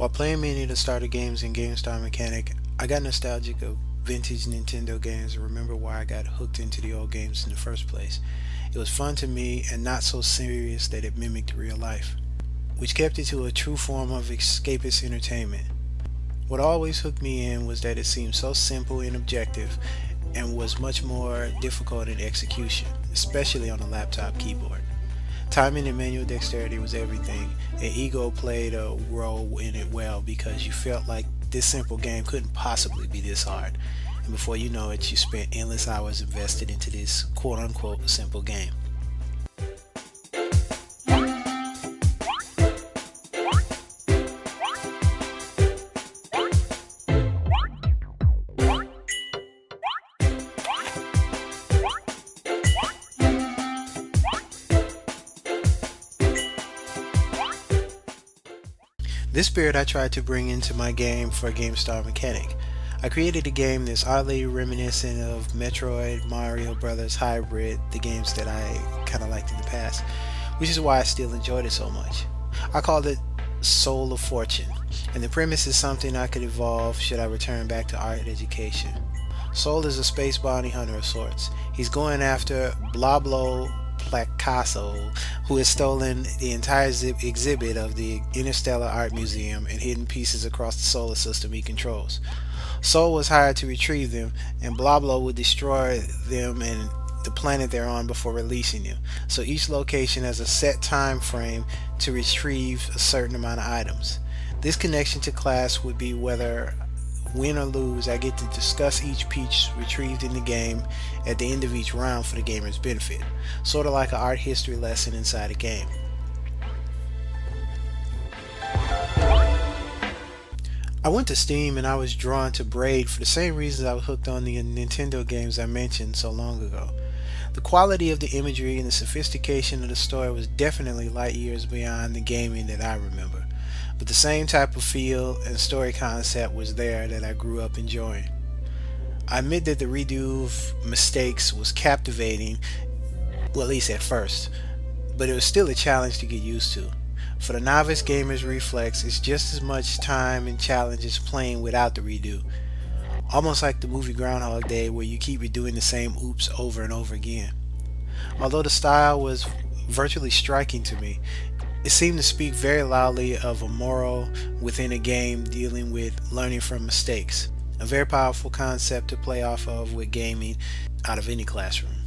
While playing many of the starter games in GameStar Mechanic, I got nostalgic of vintage Nintendo games and remember why I got hooked into the old games in the first place. It was fun to me and not so serious that it mimicked real life, which kept it to a true form of escapist entertainment. What always hooked me in was that it seemed so simple and objective and was much more difficult in execution, especially on a laptop keyboard. Timing and manual dexterity was everything, and ego played a role in it well because you felt like this simple game couldn't possibly be this hard. And before you know it, you spent endless hours invested into this quote-unquote simple game. This spirit I tried to bring into my game for GameStar Mechanic. I created a game that's oddly reminiscent of Metroid, Mario Brothers Hybrid, the games that I kind of liked in the past, which is why I still enjoyed it so much. I called it Soul of Fortune, and the premise is something I could evolve should I return back to art education. Soul is a space bounty hunter of sorts. He's going after Blablo Picasso, who has stolen the entire exhibit of the Interstellar Art Museum and hidden pieces across the solar system he controls. Soul was hired to retrieve them, and Blablo would destroy them and the planet they're on before releasing them. So each location has a set time frame to retrieve a certain amount of items. This connection to class would be whether win or lose, I get to discuss each piece retrieved in the game at the end of each round for the gamer's benefit, sort of like an art history lesson inside a game. I went to Steam and I was drawn to Braid for the same reasons I was hooked on the Nintendo games I mentioned so long ago. The quality of the imagery and the sophistication of the story was definitely light years beyond the gaming that I remember, but the same type of feel and story concept was there that I grew up enjoying. I admit that the redo of mistakes was captivating, well, at least at first, but it was still a challenge to get used to. For the novice gamer's reflex, it's just as much time and challenge as playing without the redo. Almost like the movie Groundhog Day, where you keep redoing the same oops over and over again. Although the style was virtually striking to me, it seemed to speak very loudly of a moral within a game dealing with learning from mistakes, a very powerful concept to play off of with gaming out of any classroom.